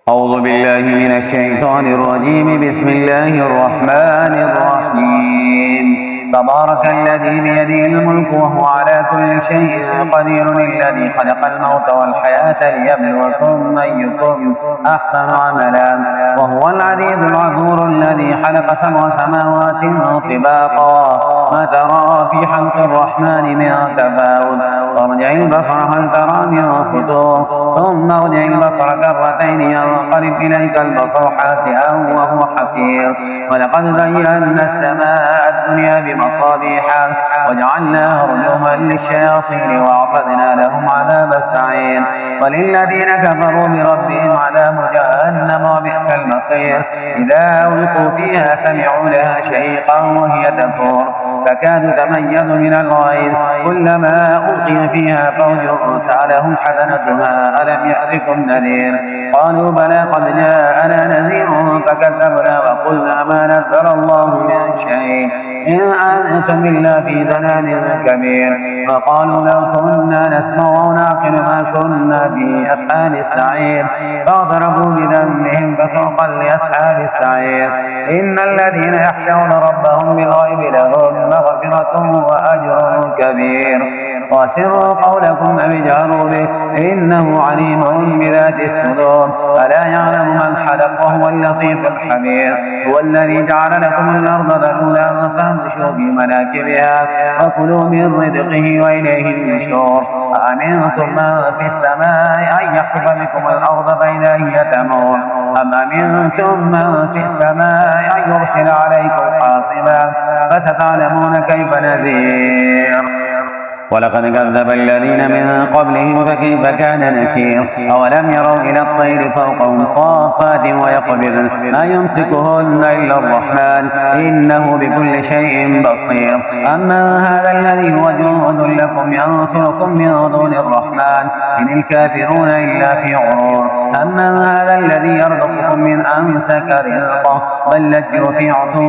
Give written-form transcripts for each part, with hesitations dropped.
أعوذ بالله من الشيطان الرجيم. بسم الله الرحمن الرحيم. تبارك الذي بيده الملك وهو على كل شيء قدير، الذي خلق الموت والحياة ليبلوكم أيكم أحسن عملا، وهو العزيز الغفور، الذي خلق 7 سماوات طباقا، ما ترى في خلق الرحمن من تفاوت، وارجع البصر هل ترى من فتور، ثم ارجع البصر كرتين ينقلب إليك البصر خاسئا وهو حسير. ولقد زينا السماء الدنيا بمصابيح وجعلناها رجوما للشياطين وأعتدنا لهم عذاب السعير. وللذين كفروا بربهم عذاب جهنم وبئس المصير. إذا ألقوا فيها سمعوا لها شهيقا وهي تفور تكاد تميز من الغيظ، كلما ألقي فيها فوج سألهم حسنتها ألم يأتكم نذير؟ قالوا بلى قد جاءنا نذير فكذبنا وقلنا ما نزل الله من شيء إن أنتم إلا في ضلال كبير. وقالوا لو كنا نسمع ونعقل ما كنا في أصحاب السعير، فاعترفوا بذنبهم فسوقا لأصحاب السعير. إن الذين يخشون ربهم بالغيب لهم مغفرة وأجر كبير. وسروا قولكم أو اجهروا به إنه عليم بذات الصدور. ألا يعلم من خلق وهو اللطيف الخبير. هو الذي جعل لكم الأرض ذلولا فامشوا في مناكبها وكلوا من رزقه وإليه النشور. أأمنتم من في السماء أن يخسف بكم الأرض فإذا هي تمور، أم أمنتم من في السماء أن يرسل عليكم حاصبا فستعلمون كيف نذير. ولقد كذب الذين من قبلهم فكيف كان نكير. أولم يروا إلى الطير فوقهم صافات ويقبضن ما يمسكهن إلا الرحمن إنه بكل شيء بصير. أما هذا الذي هو جند لكم ينصركم من دون الرحمن إن الكافرون إلا في غرور. أما هذا الذي يرزقكم من أمسك رزقه بل لجوا في عتو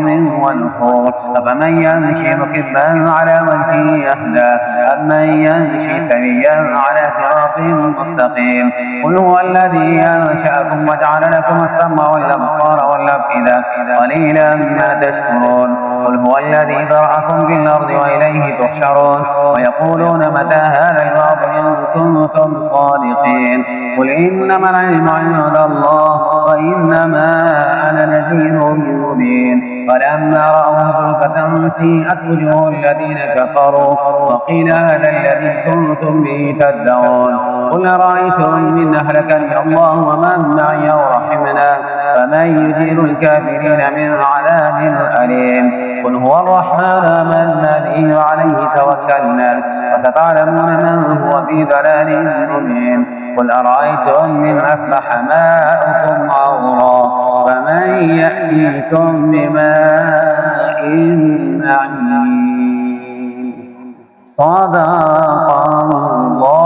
ونفور. أفمن يمشي مكبا على وجهه أهدى أمن يمشي سويا على صراط مستقيم. قل هو الذي أنشأكم وجعل لكم السمع والأبصار والأفئدة قليلا ما تشكرون. قل هو الذي ذرأكم في الأرض وإليه تحشرون. ويقولون متى هذا الوعد إن كنتم صادقين. قل إنما العلم عند الله وإنما أنا نذير مبين. فلما رأوه زلفة سيئت وجوه الذين كفروا وقيل هذا الذي كنتم به تدعون. قل أرأيتم من أهلكني الله ومن معي ورحمنا فمن يجير الكافرين من عذاب أليم. قل هو الرحمن آمنا به وعليه توكلنا وستعلمون من هو في ضلال مبين. قل أرأيتم من أصبح ماؤكم غورا فمن يأتيكم بماء معين. صدق الله.